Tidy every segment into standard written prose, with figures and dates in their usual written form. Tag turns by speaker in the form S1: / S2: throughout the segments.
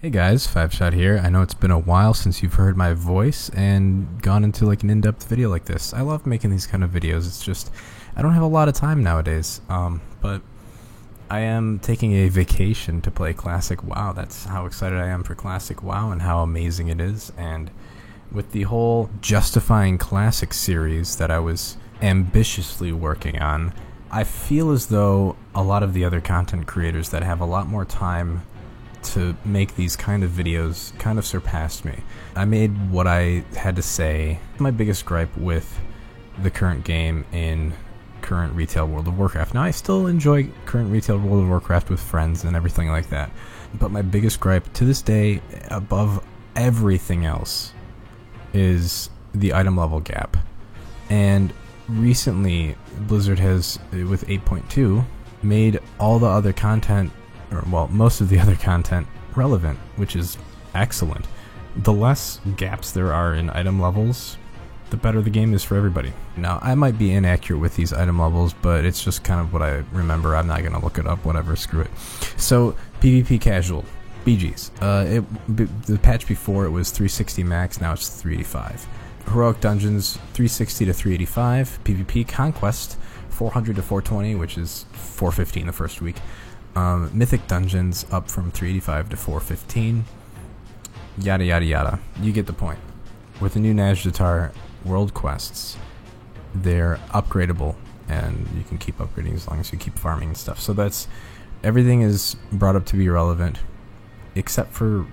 S1: Hey guys, Five Shot here. I know it's been a while since you've heard my voice and gone into like an in-depth video like this. I love making these kind of videos. It's just I don't have a lot of time nowadays. But I am taking a vacation to play Classic WoW. That's how excited I am for Classic WoW and how amazing it is. And with the whole Justifying Classic series that I was ambitiously working on, I feel as though a lot of the other content creators that have a lot more time to make these kind of videos kind of surpassed me. I made what I had to say. My biggest gripe with the current game in current retail World of Warcraft. Now, I still enjoy current retail World of Warcraft with friends and everything like that, but my biggest gripe to this day, above everything else, is the item level gap. And recently, Blizzard has, with 8.2, made all the other content, or well, most of the other content relevant, which is excellent. The less gaps there are in item levels, the better the game is for everybody. Now, I might be inaccurate with these item levels, but it's just kind of what I remember. I'm not going to look it up, whatever, screw it. So, PvP casual, BGs. The patch before it was 360 max, now it's 385. Heroic dungeons, 360 to 385. PvP conquest, 400 to 420, which is 415 the first week. Mythic dungeons up from 385 to 415. Yada yada yada. You get the point. With the new Nazjatar world quests, they're upgradable, and you can keep upgrading as long as you keep farming and stuff. So that's everything is brought up to be relevant, except for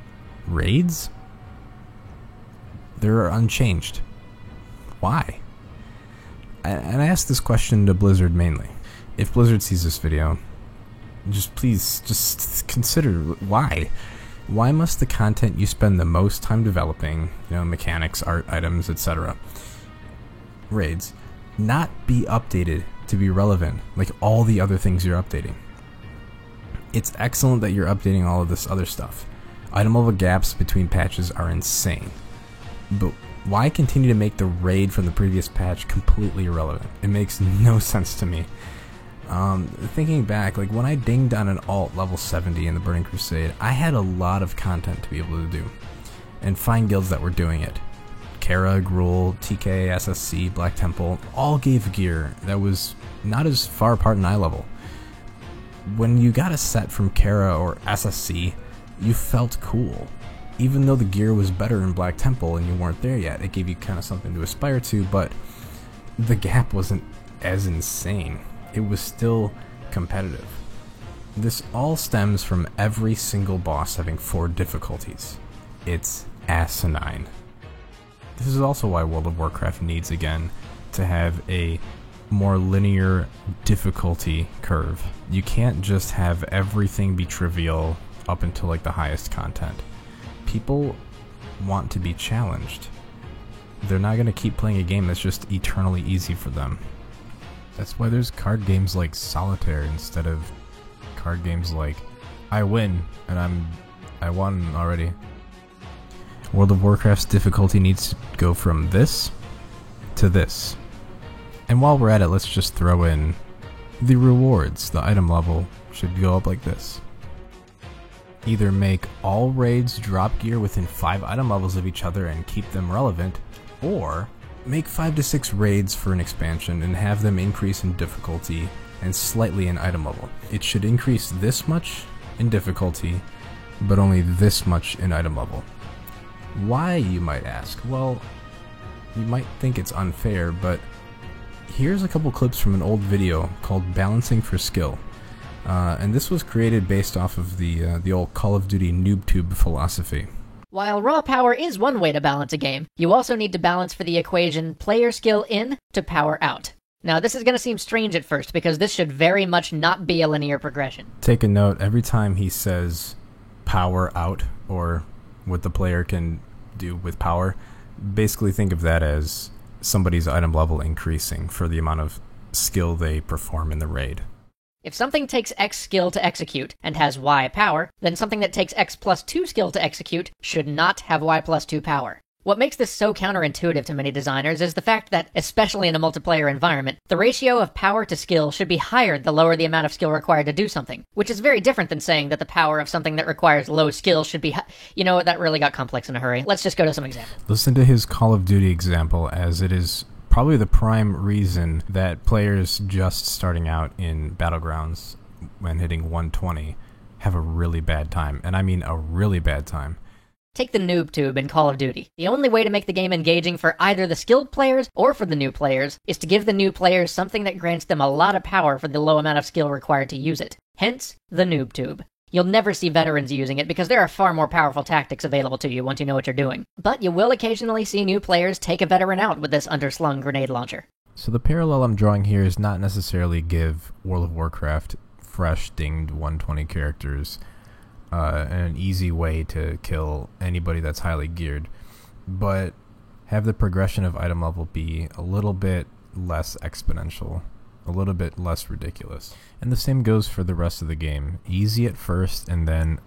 S1: raids. They're unchanged. Why? And I asked this question to Blizzard mainly. If Blizzard sees this video, please consider why. Why must the content you spend the most time developing, mechanics, art, items, etc., raids, not be updated to be relevant like all the other things you're updating? It's excellent that you're updating all of this other stuff. Item level gaps between patches are insane. But why continue to make the raid from the previous patch completely irrelevant? It makes no sense to me. Thinking back, like when I dinged on an alt level 70 in the Burning Crusade, I had a lot of content to be able to do, and find guilds that were doing it. Kara, Gruul, TK, SSC, Black Temple, all gave gear that was not as far apart in eye level. When you got a set from Kara or SSC, you felt cool. Even though the gear was better in Black Temple and you weren't there yet, it gave you kind of something to aspire to, but the gap wasn't as insane. It was still competitive. This all stems from every single boss having 4 difficulties. It's asinine. This is also why World of Warcraft needs, again, to have a more linear difficulty curve. You can't just have everything be trivial up until like the highest content. People want to be challenged. They're not going to keep playing a game that's just eternally easy for them. That's why there's card games like Solitaire instead of card games like I win and I won already. World of Warcraft's difficulty needs to go from this to this. And while we're at it, let's just throw in the rewards. The item level should go up like this. Either make all raids drop gear within 5 item levels of each other and keep them relevant, or make 5 to 6 raids for an expansion and have them increase in difficulty and slightly in item level. It should increase this much in difficulty, but only this much in item level. Why, you might ask? Well, you might think it's unfair, but here's a couple clips from an old video called Balancing for Skill. And this was created based off of the old Call of Duty NoobTube philosophy.
S2: While raw power is one way to balance a game, you also need to balance for the equation player skill in to power out. Now, this is going to seem strange at first, because this should very much not be a linear progression.
S1: Take a note, every time he says power out, or what the player can do with power, basically think of that as somebody's item level increasing for the amount of skill they perform in the raid.
S2: If something takes X skill to execute and has Y power, then something that takes X plus 2 skill to execute should not have Y plus 2 power. What makes this so counterintuitive to many designers is the fact that, especially in a multiplayer environment, the ratio of power to skill should be higher the lower the amount of skill required to do something, which is very different than saying that the power of something that requires low skill should be You know what, that really got complex in a hurry. Let's just go to some examples.
S1: Listen to his Call of Duty example, as it is probably the prime reason that players just starting out in Battlegrounds when hitting 120 have a really bad time, and I mean a really bad time.
S2: Take the noob tube in Call of Duty. The only way to make the game engaging for either the skilled players or for the new players is to give the new players something that grants them a lot of power for the low amount of skill required to use it. Hence, the noob tube. You'll never see veterans using it because there are far more powerful tactics available to you once you know what you're doing. But you will occasionally see new players take a veteran out with this underslung grenade launcher.
S1: So the parallel I'm drawing here is not necessarily give World of Warcraft fresh dinged 120 characters an easy way to kill anybody that's highly geared, but have the progression of item level be a little bit less exponential, a little bit less ridiculous. And the same goes for the rest of the game. Easy at first, and then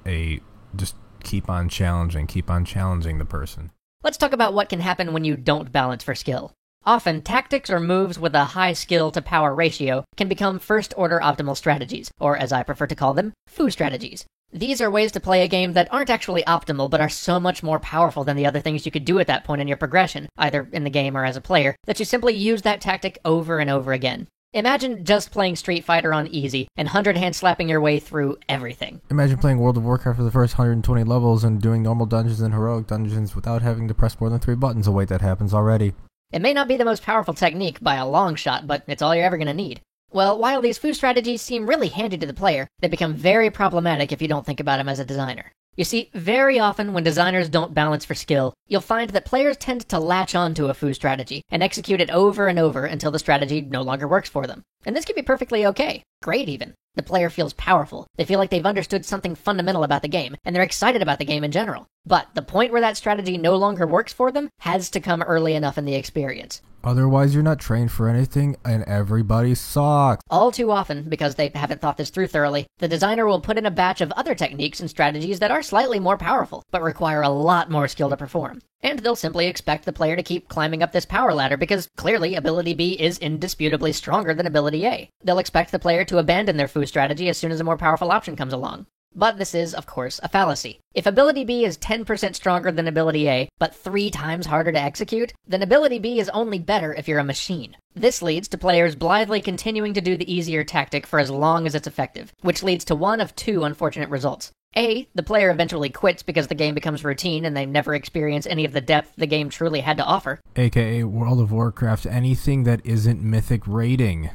S1: just keep on challenging the person.
S2: Let's talk about what can happen when you don't balance for skill. Often, tactics or moves with a high skill to power ratio can become first-order optimal strategies, or as I prefer to call them, foo strategies. These are ways to play a game that aren't actually optimal, but are so much more powerful than the other things you could do at that point in your progression, either in the game or as a player, that you simply use that tactic over and over again. Imagine just playing Street Fighter on easy and 100-hand slapping your way through everything.
S1: Imagine playing World of Warcraft for the first 120 levels and doing normal dungeons and heroic dungeons without having to press more than 3 buttons. Oh wait, that happens already.
S2: It may not be the most powerful technique by a long shot, but it's all you're ever going to need. Well, while these foo strategies seem really handy to the player, they become very problematic if you don't think about them as a designer. You see, very often when designers don't balance for skill, you'll find that players tend to latch onto a foo strategy and execute it over and over until the strategy no longer works for them. And this can be perfectly okay. Great even. The player feels powerful. They feel like they've understood something fundamental about the game, and they're excited about the game in general. But the point where that strategy no longer works for them has to come early enough in the experience.
S1: Otherwise, you're not trained for anything, and everybody sucks.
S2: All too often, because they haven't thought this through thoroughly, the designer will put in a batch of other techniques and strategies that are slightly more powerful, but require a lot more skill to perform. And they'll simply expect the player to keep climbing up this power ladder because clearly Ability B is indisputably stronger than Ability A. They'll expect the player to abandon their foo strategy as soon as a more powerful option comes along. But this is, of course, a fallacy. If Ability B is 10% stronger than Ability A, but 3 times harder to execute, then Ability B is only better if you're a machine. This leads to players blithely continuing to do the easier tactic for as long as it's effective, which leads to one of 2 unfortunate results. A, the player eventually quits because the game becomes routine and they never experience any of the depth the game truly had to offer.
S1: AKA World of Warcraft, anything that isn't mythic rating.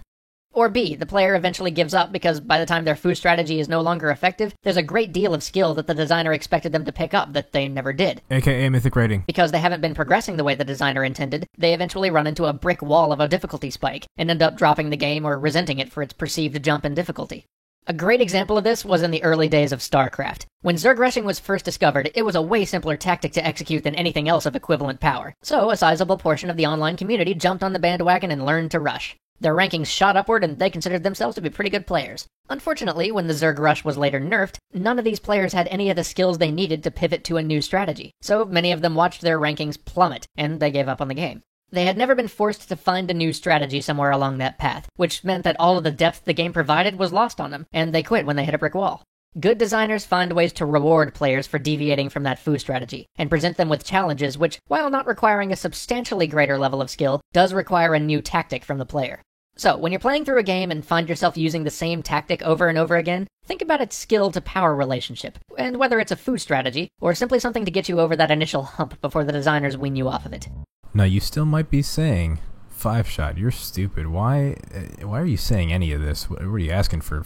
S2: Or B, the player eventually gives up because by the time their foo strategy is no longer effective, there's a great deal of skill that the designer expected them to pick up that they never did.
S1: AKA mythic rating.
S2: Because they haven't been progressing the way the designer intended, they eventually run into a brick wall of a difficulty spike and end up dropping the game or resenting it for its perceived jump in difficulty. A great example of this was in the early days of StarCraft. When Zerg rushing was first discovered, it was a way simpler tactic to execute than anything else of equivalent power. So a sizable portion of the online community jumped on the bandwagon and learned to rush. Their rankings shot upward and they considered themselves to be pretty good players. Unfortunately, when the Zerg rush was later nerfed, none of these players had any of the skills they needed to pivot to a new strategy. So many of them watched their rankings plummet, and they gave up on the game. They had never been forced to find a new strategy somewhere along that path, which meant that all of the depth the game provided was lost on them, and they quit when they hit a brick wall. Good designers find ways to reward players for deviating from that foo strategy, and present them with challenges which, while not requiring a substantially greater level of skill, does require a new tactic from the player. So, when you're playing through a game and find yourself using the same tactic over and over again, think about its skill-to-power relationship, and whether it's a foo strategy, or simply something to get you over that initial hump before the designers wean you off of it.
S1: Now, you still might be saying, 5-Shot, you're stupid. Why are you saying any of this? What are you asking for?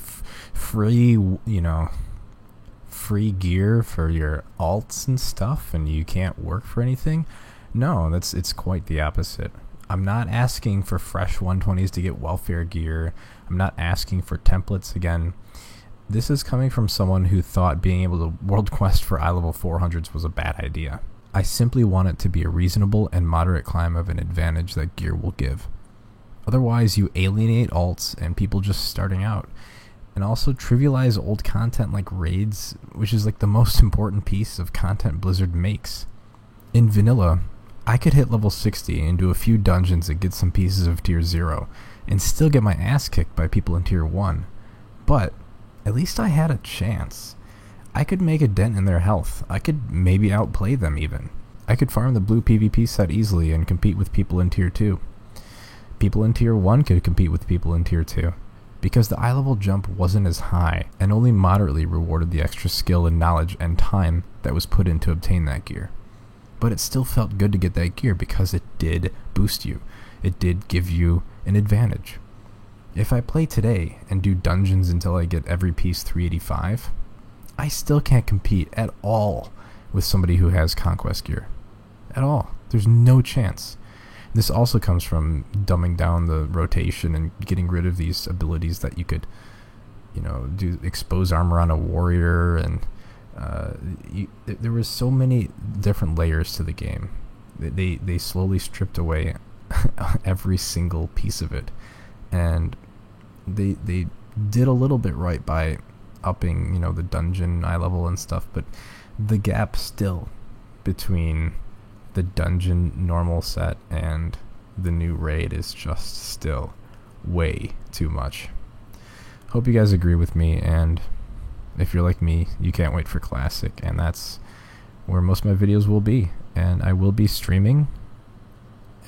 S1: Free gear for your alts and stuff, and you can't work for anything? No, it's quite the opposite. I'm not asking for fresh 120s to get welfare gear. I'm not asking for templates again. This is coming from someone who thought being able to world quest for eye level 400s was a bad idea. I simply want it to be a reasonable and moderate climb of an advantage that gear will give. Otherwise, you alienate alts and people just starting out. And also trivialize old content like raids, which is like the most important piece of content Blizzard makes. In vanilla, I could hit level 60 and do a few dungeons and get some pieces of tier 0 and still get my ass kicked by people in tier 1. But at least I had a chance. I could make a dent in their health. I could maybe outplay them even. I could farm the blue PvP set easily and compete with people in tier 2. People in tier 1 could compete with people in tier 2. Because the eye level jump wasn't as high and only moderately rewarded the extra skill and knowledge and time that was put in to obtain that gear. But it still felt good to get that gear because it did boost you. It did give you an advantage. If I play today and do dungeons until I get every piece 385, I still can't compete at all with somebody who has conquest gear. At all. There's no chance. This also comes from dumbing down the rotation and getting rid of these abilities that you could, do expose armor on a warrior, and there was so many different layers to the game. They slowly stripped away every single piece of it, and they did a little bit right by upping the dungeon eye level and stuff, but the gap still between the dungeon normal set and the new raid is just still way too much. Hope you guys agree with me, and if you're like me, you can't wait for Classic, and that's where most of my videos will be. And I will be streaming,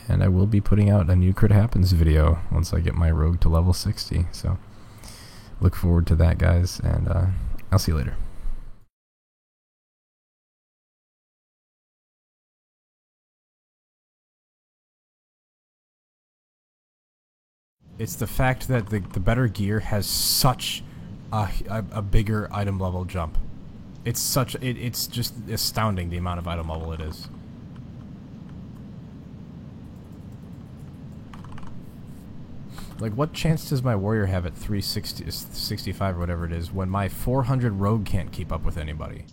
S1: and I will be putting out a new Crit Happens video once I get my rogue to level 60. So look forward to that, guys, and I'll see you later. It's the fact that the better gear has such a bigger item level jump. It's just astounding the amount of item level it is. Like, what chance does my warrior have at 360, 65 or whatever it is when my 400 rogue can't keep up with anybody?